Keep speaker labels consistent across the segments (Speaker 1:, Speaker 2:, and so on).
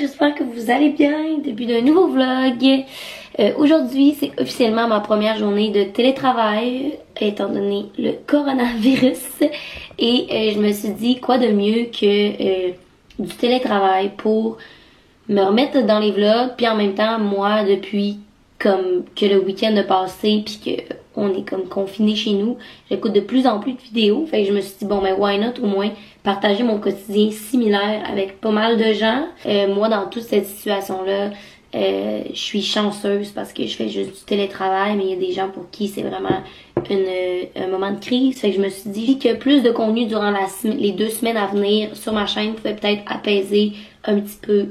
Speaker 1: j'espère que vous allez bien. Début d'un nouveau vlog. Aujourd'hui, c'est officiellement ma première journée de télétravail, étant donné le coronavirus. Et je me suis dit, quoi de mieux que du télétravail pour me remettre dans les vlogs. Puis en même temps, moi, depuis comme que le week-end a passé, puis que on est comme confiné chez nous, j'écoute de plus en plus de vidéos. Fait que je me suis dit, bon, ben why not au moins partager mon quotidien similaire avec pas mal de gens. Moi, dans toute cette situation-là, je suis chanceuse parce que je fais juste du télétravail, mais il y a des gens pour qui c'est vraiment un moment de crise. Fait que je me suis dit que plus de contenu durant les 2 semaines à venir sur ma chaîne pouvait peut-être apaiser un petit peu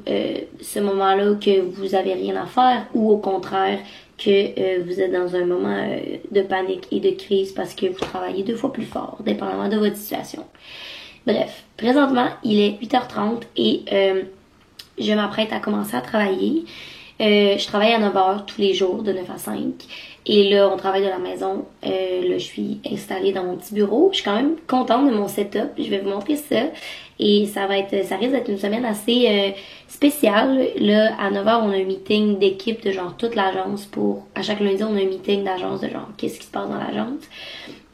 Speaker 1: ce moment-là que vous avez rien à faire, ou au contraire que vous êtes dans un moment de panique et de crise parce que vous travaillez 2 fois plus fort, dépendamment de votre situation. Bref, présentement, il est 8h30 et je m'apprête à commencer à travailler. Je travaille à 9h tous les jours, de 9 à 5. Et là, on travaille de la maison. Là, je suis installée dans mon petit bureau. Je suis quand même contente de mon setup. Je vais vous montrer ça. Et ça risque d'être une semaine assez spéciale. Là, à 9h, on a un meeting d'équipe de genre toute l'agence à chaque lundi, on a un meeting d'agence de genre qu'est-ce qui se passe dans l'agence.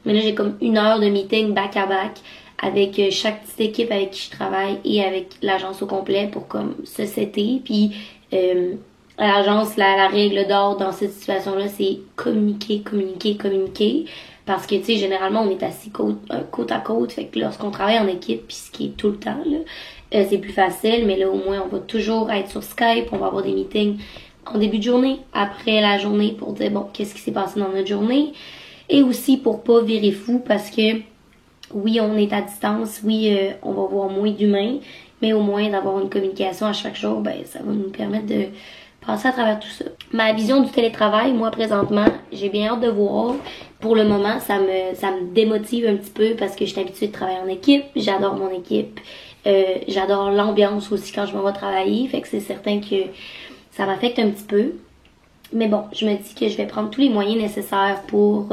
Speaker 1: Mais là, j'ai comme 1 heure de meeting back-à-back avec chaque petite équipe avec qui je travaille et avec l'agence au complet pour comme se setter. Puis à l'agence, la règle d'or dans cette situation-là, c'est communiquer. Parce que, tu sais, généralement, on est assis côte à côte. Fait que lorsqu'on travaille en équipe, puis ce qui est tout le temps, là, c'est plus facile. Mais là, au moins, on va toujours être sur Skype. On va avoir des meetings en début de journée, après la journée, pour dire, bon, qu'est-ce qui s'est passé dans notre journée. Et aussi pour pas virer fou, parce que oui, on est à distance. Oui, on va voir moins d'humains. Mais au moins, d'avoir une communication à chaque jour, ben, ça va nous permettre de passer à travers tout ça. Ma vision du télétravail, moi, présentement, j'ai bien hâte de voir. Pour le moment, ça me démotive un petit peu parce que je suis habituée de travailler en équipe. J'adore mon équipe. J'adore l'ambiance aussi quand je m'en vais travailler. Fait que c'est certain que ça m'affecte un petit peu. Mais bon, je me dis que je vais prendre tous les moyens nécessaires pour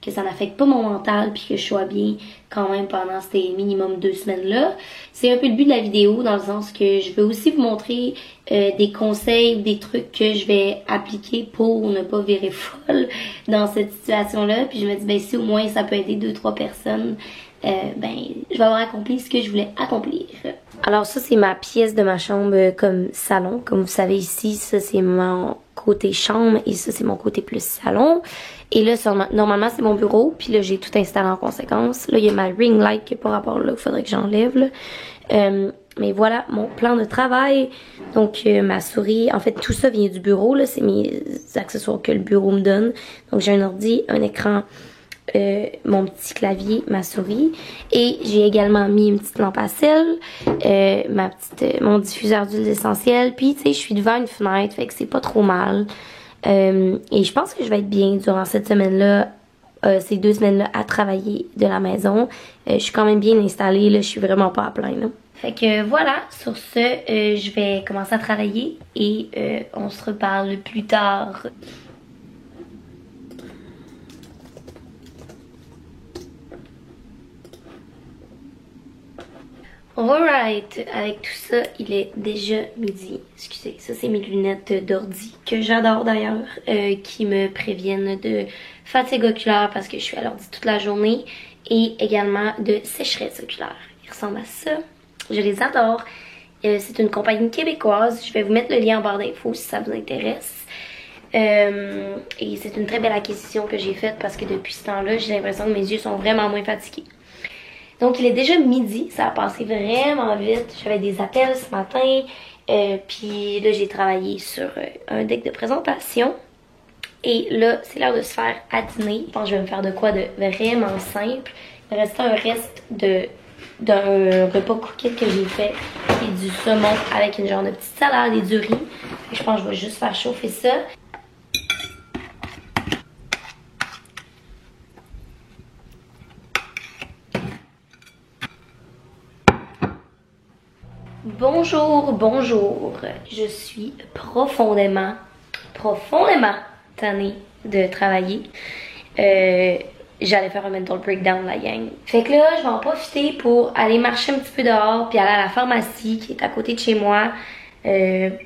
Speaker 1: que ça n'affecte pas mon mental puis que je sois bien quand même pendant ces minimum 2 semaines-là. C'est un peu le but de la vidéo dans le sens que je vais aussi vous montrer des conseils ou des trucs que je vais appliquer pour ne pas virer folle dans cette situation-là. Puis je me dis, ben si au moins ça peut aider 2-3 personnes, ben je vais avoir accompli ce que je voulais accomplir. Alors ça, c'est ma pièce de ma chambre comme salon. Comme vous savez ici, ça c'est mon côté chambre et ça c'est mon côté plus salon. Et là, normalement c'est mon bureau, puis là j'ai tout installé en conséquence. Là, il y a ma ring light qui est pas rapport là, il faudrait que j'enlève là. Mais voilà mon plan de travail. Donc ma souris, en fait tout ça vient du bureau là, c'est mes accessoires que le bureau me donne. Donc j'ai un ordi, un écran, mon petit clavier, ma souris, et j'ai également mis une petite lampe à sel, mon diffuseur d'huile essentielle, puis tu sais je suis devant une fenêtre, fait que c'est pas trop mal, et je pense que je vais être bien durant cette semaine-là, ces 2 semaines-là à travailler de la maison. Je suis quand même bien installée, là, je suis vraiment pas à plein là. Fait que voilà, sur ce, je vais commencer à travailler et on se reparle plus tard. Alright, avec tout ça, il est déjà midi. Excusez, ça c'est mes lunettes d'ordi, que j'adore d'ailleurs, qui me préviennent de fatigue oculaire parce que je suis à l'ordi toute la journée, et également de sécheresse oculaire. Ils ressemblent à ça. Je les adore. C'est une compagnie québécoise. Je vais vous mettre le lien en barre d'infos si ça vous intéresse. Et c'est une très belle acquisition que j'ai faite parce que depuis ce temps-là, j'ai l'impression que mes yeux sont vraiment moins fatigués. Donc il est déjà midi, ça a passé vraiment vite. J'avais des appels ce matin, puis là j'ai travaillé sur un deck de présentation. Et là, c'est l'heure de se faire à dîner. Je pense que je vais me faire de quoi de vraiment simple. Il me restait un reste d'un repas croquette que j'ai fait, qui est du saumon avec une genre de petite salade et du riz. Je pense que je vais juste faire chauffer ça. Bonjour. Je suis profondément tannée de travailler. J'allais faire un mental breakdown, la gang. Fait que là, je vais en profiter pour aller marcher un petit peu dehors, puis aller à la pharmacie qui est à côté de chez moi.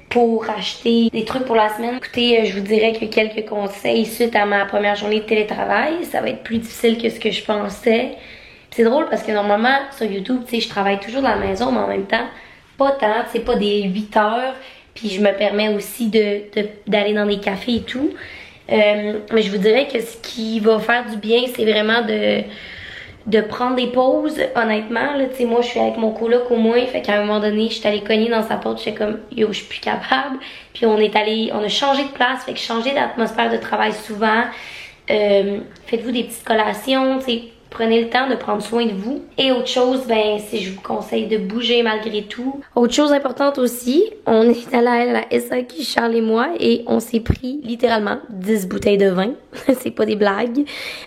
Speaker 1: pour acheter des trucs pour la semaine. Écoutez, je vous dirais que quelques conseils suite à ma première journée de télétravail. Ça va être plus difficile que ce que je pensais. C'est drôle parce que normalement, sur YouTube, tu sais, je travaille toujours dans la maison, mais en même temps, pas tant, c'est pas des 8 heures. Puis je me permets aussi d'aller dans des cafés et tout. Mais je vous dirais que ce qui va faire du bien, c'est vraiment de prendre des pauses, honnêtement. Là, tu sais, moi, je suis avec mon coloc au moins. Fait qu'à un moment donné, je suis allée cogner dans sa porte. J'étais comme, yo, je suis plus capable. Puis on a changé de place. Fait que changer d'atmosphère de travail souvent. Faites-vous des petites collations, tu sais. Prenez le temps de prendre soin de vous. Et autre chose, ben, si je vous conseille de bouger malgré tout. Autre chose importante aussi, on est allé à la SAQ, Charles et moi, et on s'est pris littéralement 10 bouteilles de vin. C'est pas des blagues.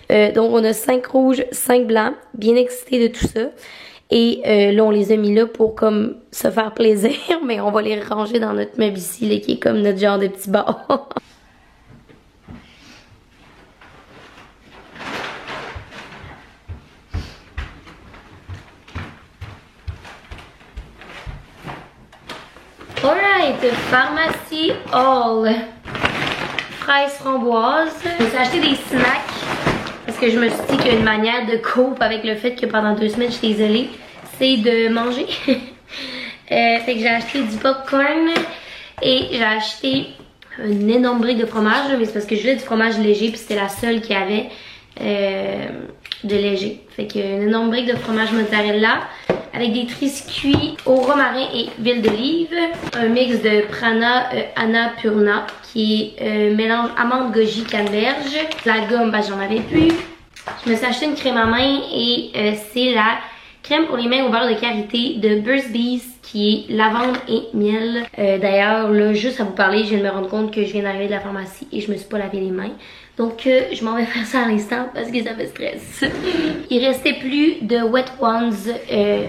Speaker 1: Donc on a 5 rouges, 5 blancs. Bien excités de tout ça. Et là, on les a mis là pour comme se faire plaisir, mais on va les ranger dans notre meuble ici, là, qui est comme notre genre de petit bar. Alright, pharmacie All. Fraises framboises. Je me suis acheté des snacks parce que je me suis dit qu'il y a une manière de cope avec le fait que pendant 2 semaines j'étais isolée, c'est de manger. Fait que j'ai acheté du popcorn et j'ai acheté une énorme brique de fromage, mais c'est parce que je voulais du fromage léger puis c'était la seule qui avait de léger. Fait que une énorme brique de fromage mozzarella avec des triscuits au romarin et huile d'olive, un mix de Prana Annapurna qui est mélange amande, goji, canneberge. La gomme, ben, j'en avais plus. Je me suis acheté une crème à main et c'est la crème pour les mains au beurre de karité de Burt's Bees qui est lavande et miel. D'ailleurs, là, juste à vous parler, je viens de me rendre compte que je viens d'arriver de la pharmacie et je me suis pas lavé les mains. Donc, je m'en vais faire ça à l'instant parce que ça me stresse. Il restait plus de Wet Ones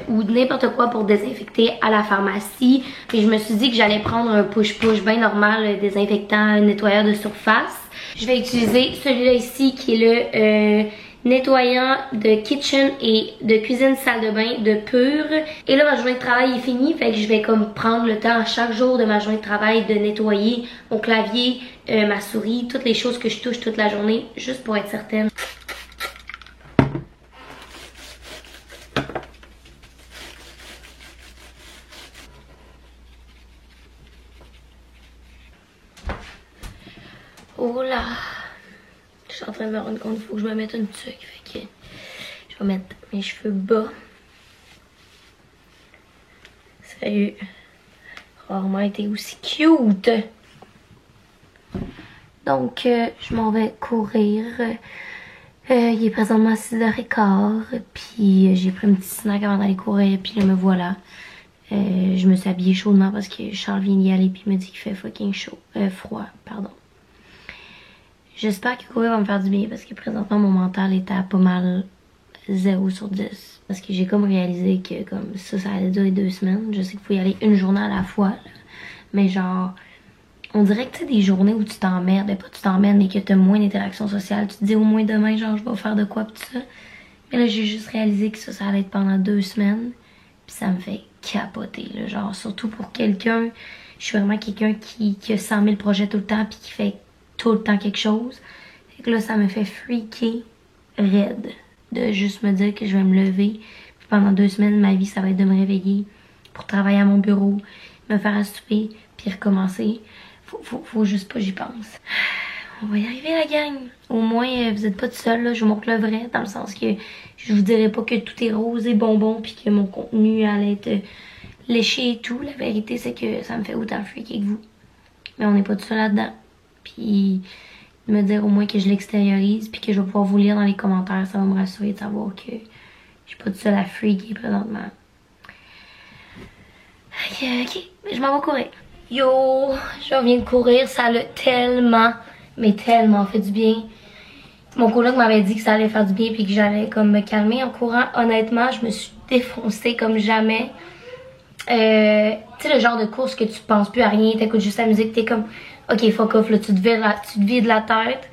Speaker 1: ou de n'importe quoi pour désinfecter à la pharmacie. Et je me suis dit que j'allais prendre un push-push bien normal, désinfectant, nettoyeur de surface. Je vais utiliser celui-là ici qui est le nettoyant de kitchen et de cuisine salle de bain de Pur. Et là, ma journée de travail est finie, fait que je vais comme prendre le temps à chaque jour de ma journée de travail de nettoyer mon clavier, ma souris, toutes les choses que je touche toute la journée, juste pour être certaine. Oh là! Je suis en train de me rendre compte qu'il faut que je me mette une tuque. Fait que je vais mettre mes cheveux bas. Sérieux. Rarement été aussi cute. Donc, je m'en vais courir. Il est présentement 6h15. Puis, j'ai pris un petit snack avant d'aller courir. Puis là, me voilà. Je me suis habillée chaudement parce que Charles vient d'y aller. Puis il me dit qu'il fait fucking chaud. Froid, pardon. J'espère que courir va me faire du bien parce que présentement mon mental est à pas mal 0 sur 10. Parce que j'ai comme réalisé que comme ça allait durer 2 semaines. Je sais qu'il faut y aller une journée à la fois. Là. Mais genre, on dirait que tu sais des journées où tu t'emmerdes, pas tu t'emmerdes mais que t'as moins d'interaction sociale. Tu te dis au moins demain genre je vais faire de quoi pis tout ça. Mais là j'ai juste réalisé que ça allait être pendant 2 semaines. Puis ça me fait capoter là. Genre surtout pour quelqu'un, je suis vraiment quelqu'un qui a 100 000 projets tout le temps puis qui fait tout le temps quelque chose. Fait que là, ça me fait freaker raide de juste me dire que je vais me lever. Puis pendant 2 semaines, ma vie, ça va être de me réveiller pour travailler à mon bureau, me faire à souper, puis recommencer. Faut juste pas j'y pense. On va y arriver, la gang. Au moins, vous êtes pas tout seul, là. Je vous montre le vrai, dans le sens que je vous dirai pas que tout est rose et bonbon, puis que mon contenu allait être léché et tout. La vérité, c'est que ça me fait autant freaker que vous. Mais on n'est pas tout seul là-dedans. Puis me dire au moins que je l'extériorise puis que je vais pouvoir vous lire dans les commentaires, ça va me rassurer de savoir que je suis pas toute seule à freaker présentement. Ok, je m'en vais courir. Yo, je reviens de courir, ça l'a tellement, mais tellement fait du bien. Mon coloc m'avait dit que ça allait faire du bien puis que j'allais comme me calmer en courant. Honnêtement, je me suis défoncée comme jamais. Tu sais le genre de course que tu penses plus à rien, t'écoutes juste la musique, t'es comme ok fuck off là, tu te vides la tête.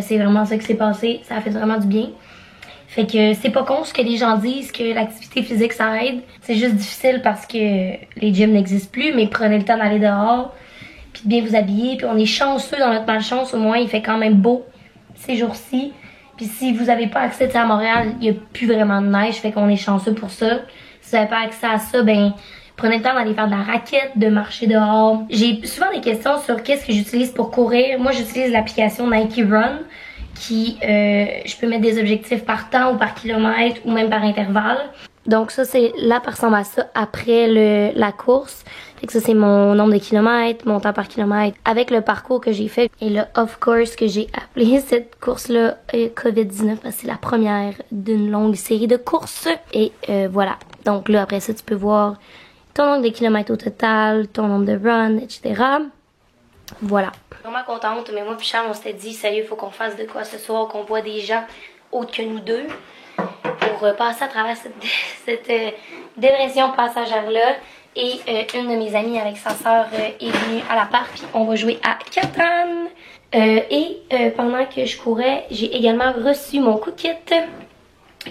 Speaker 1: C'est vraiment ça qui s'est passé, ça a fait vraiment du bien. Fait que c'est pas con ce que les gens disent que l'activité physique ça aide. C'est juste difficile parce que les gyms n'existent plus, mais prenez le temps d'aller dehors, puis de bien vous habiller. Puis on est chanceux dans notre malchance, au moins il fait quand même beau ces jours-ci. Puis si vous avez pas accès à Montréal, il y a plus vraiment de neige, fait qu'on est chanceux pour ça. Si vous n'avez pas accès à ça, ben prenez le temps d'aller faire de la raquette, de marcher dehors. J'ai souvent des questions sur qu'est-ce que j'utilise pour courir. Moi j'utilise l'application Nike Run, qui je peux mettre des objectifs par temps ou par kilomètre ou même par intervalle. Donc ça c'est là ça ressemble à ça après la course. Fait que ça c'est mon nombre de kilomètres, mon temps par kilomètre avec le parcours que j'ai fait et le off course que j'ai appelé cette course là COVID-19 parce que c'est la première d'une longue série de courses et voilà. Donc là après ça tu peux voir ton nombre de kilomètres au total, ton nombre de runs, etc. Voilà. Vraiment contente, mais moi puis Charles on s'était dit sérieux faut qu'on fasse de quoi ce soir, qu'on voit des gens autres que nous deux pour passer à travers cette dépression passagère-là. Et une de mes amies avec sa soeur est venue à l'appart puis on va jouer à Catan. Pendant que je courais, j'ai également reçu mon Cookit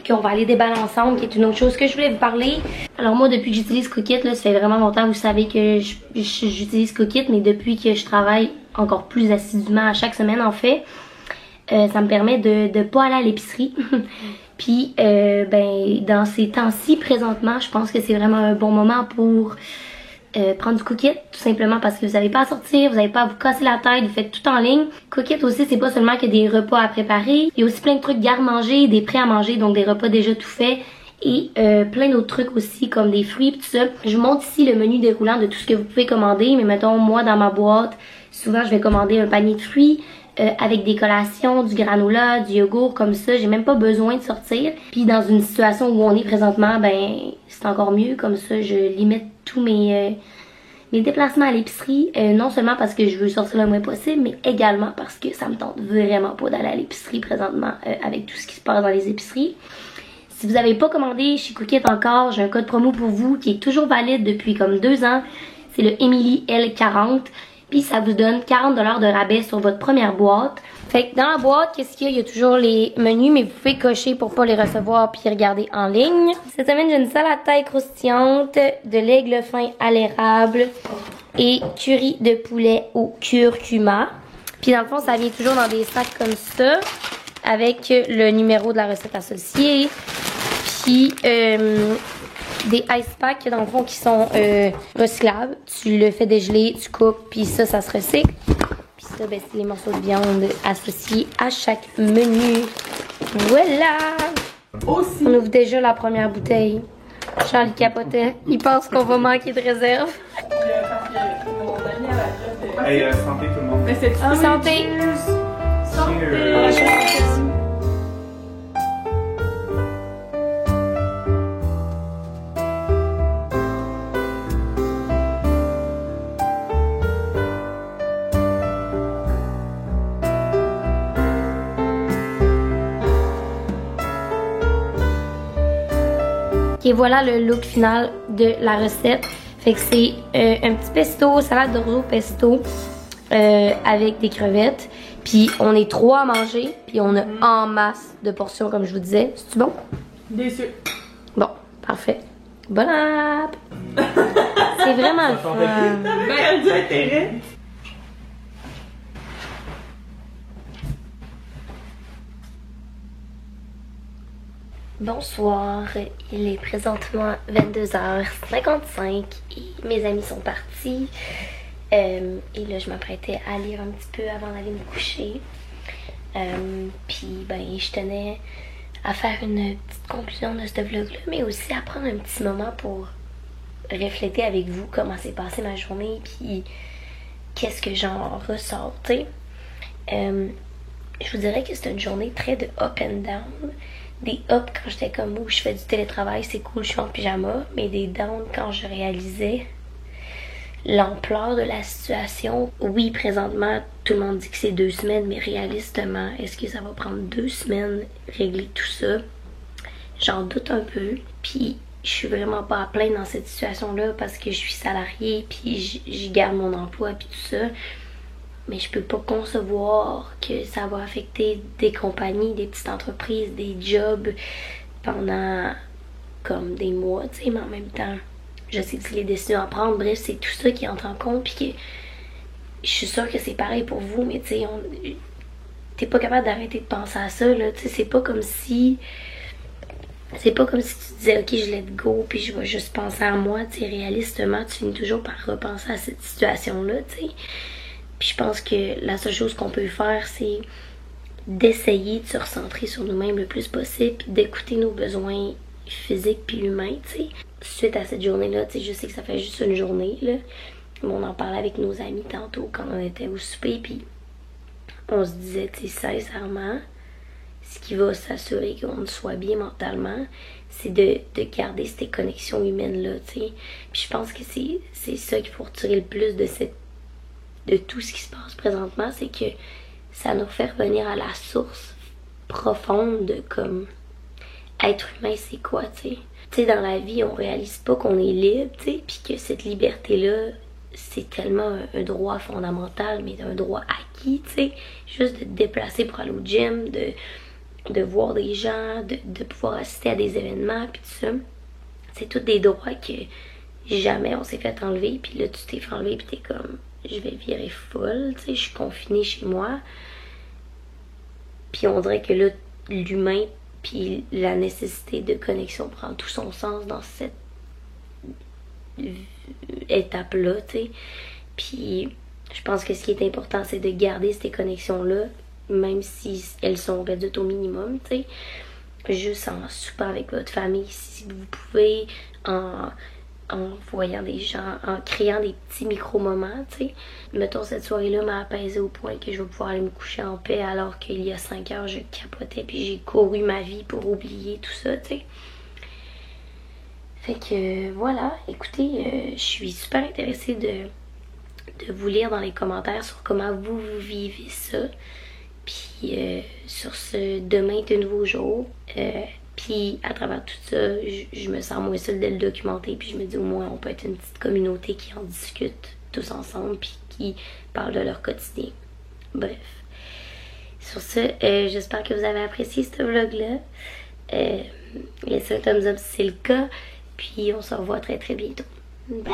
Speaker 1: qu'on va aller déballer ensemble, qui est une autre chose que je voulais vous parler. Alors moi, depuis que j'utilise Cookit, là, ça fait vraiment longtemps, vous savez que j'utilise Cookit, mais depuis que je travaille encore plus assidûment à chaque semaine en fait, ça me permet de pas aller à l'épicerie. Puis ben dans ces temps-ci présentement, je pense que c'est vraiment un bon moment pour prendre du Cookit, tout simplement parce que vous n'avez pas à sortir, vous n'avez pas à vous casser la tête, vous faites tout en ligne. Cookit aussi, c'est pas seulement que des repas à préparer, il y a aussi plein de trucs garde-manger, des prêts à manger, donc des repas déjà tout faits. Et plein d'autres trucs aussi comme des fruits tout ça. Je vous montre ici le menu déroulant de tout ce que vous pouvez commander. Mais mettons moi dans ma boîte, souvent je vais commander un panier de fruits avec des collations, du granola, du yogourt comme ça. J'ai même pas besoin de sortir. Puis dans une situation où on est présentement, ben c'est encore mieux. Comme ça je limite tous mes déplacements à l'épicerie. Non seulement parce que je veux sortir le moins possible, mais également parce que ça me tente vraiment pas d'aller à l'épicerie présentement avec tout ce qui se passe dans les épiceries. Si vous n'avez pas commandé chez Cookit encore, j'ai un code promo pour vous qui est toujours valide depuis comme 2 ans. C'est le Emily L40. Puis ça vous donne 40$ de rabais sur votre première boîte. Fait que dans la boîte, qu'est-ce qu'il y a? Il y a toujours les menus, mais vous pouvez cocher pour pas les recevoir puis regarder en ligne. Cette semaine, j'ai une salade taille croustillante, de l'aigle fin à l'érable et curry de poulet au curcuma. Puis dans le fond, ça vient toujours dans des sacs comme ça, avec le numéro de la recette associée. Puis des ice packs dans le fond qui sont recyclables. Tu le fais dégeler, tu coupes, puis ça se recycle. Puis ça, ben, c'est les morceaux de viande associés à chaque menu. Voilà! Aussi. On ouvre déjà la première bouteille. Charles capotait. Il pense qu'on va manquer de réserve.
Speaker 2: Hey, santé tout le monde.
Speaker 1: Santé! Santé! Et voilà le look final de la recette. Fait que c'est un petit pesto, salade d'orzo pesto avec des crevettes. Puis on est 3 à manger. Puis on a en masse de portions comme je vous disais. C'est-tu bon?
Speaker 3: Déçu.
Speaker 1: Bon, parfait. Bon app! C'est vraiment le fun.
Speaker 3: Ben, du intérêt.
Speaker 1: Bonsoir, il est présentement 22h55 et mes amis sont partis. Et là, je m'apprêtais à lire un petit peu avant d'aller me coucher. Puis, ben, je tenais à faire une petite conclusion de ce vlog-là, mais aussi à prendre un petit moment pour refléter avec vous comment s'est passée ma journée, puis qu'est-ce que j'en ressors, tu sais. Je vous dirais que c'était une journée très de up and down. Des up quand j'étais comme où je fais du télétravail, c'est cool, je suis en pyjama, mais des down quand je réalisais l'ampleur de la situation. Oui, présentement, tout le monde dit que c'est 2 semaines, mais réalistement, est-ce que ça va prendre 2 semaines régler tout ça? J'en doute un peu, puis je suis vraiment pas à plaindre dans cette situation-là parce que je suis salariée, puis je garde mon emploi, puis tout ça. mais je peux pas concevoir que ça va affecter des compagnies, des petites entreprises, des jobs pendant comme des mois, tu sais, mais en même temps, je sais que c'est les décisions à prendre. Bref, c'est tout ça qui entre en compte, puis que je suis sûre que c'est pareil pour vous, mais tu sais, t'es pas capable d'arrêter de penser à ça, là, tu sais, c'est pas comme si tu disais, ok, je let go, puis je vais juste penser à moi, tu sais, réalistement, tu finis toujours par repenser à cette situation-là, tu sais. Puis je pense que la seule chose qu'on peut faire, c'est d'essayer de se recentrer sur nous-mêmes le plus possible, puis d'écouter nos besoins physiques puis humains, tu sais. Suite à cette journée-là, tu sais, je sais que ça fait juste une journée, là, mais on en parlait avec nos amis tantôt quand on était au souper, puis on se disait, tu sais, sincèrement, ce qui va s'assurer qu'on soit bien mentalement, c'est de garder ces connexions humaines-là, tu sais. Puis je pense que c'est ça qu'il faut retirer le plus de tout ce qui se passe présentement, c'est que ça nous fait revenir à la source profonde de comme être humain, c'est quoi, tu sais. Tu sais, dans la vie, on réalise pas qu'on est libre, tu sais, puis que cette liberté-là, c'est tellement un droit fondamental, mais un droit acquis, tu sais. Juste de te déplacer pour aller au gym, de voir des gens, de pouvoir assister à des événements, puis tout ça. C'est tous des droits que jamais on s'est fait enlever, puis là, tu t'es fait enlever, puis t'es comme, je vais virer folle, tu sais, je suis confinée chez moi. Puis on dirait que là, l'humain, puis la nécessité de connexion prend tout son sens dans cette étape-là, tu sais. Puis je pense que ce qui est important, c'est de garder ces connexions-là, même si elles sont réduites au minimum, tu sais. Juste en soupant avec votre famille, si vous pouvez, en voyant des gens, en créant des petits micro-moments, tu sais. Mettons, cette soirée-là m'a apaisée au point que je vais pouvoir aller me coucher en paix, alors qu'il y a 5 heures, je capotais, puis j'ai couru ma vie pour oublier tout ça, tu sais. Fait que, voilà, écoutez, je suis super intéressée de vous lire dans les commentaires sur comment vous vivez ça. Puis, sur ce, demain est un nouveau jour. Puis à travers tout ça, je me sens moins seule de le documenter, puis je me dis au moins on peut être une petite communauté qui en discute tous ensemble, puis qui parle de leur quotidien. Bref. Sur ce, j'espère que vous avez apprécié ce vlog-là. Laissez un thumbs up si c'est le cas, puis on se revoit très très bientôt. Bye!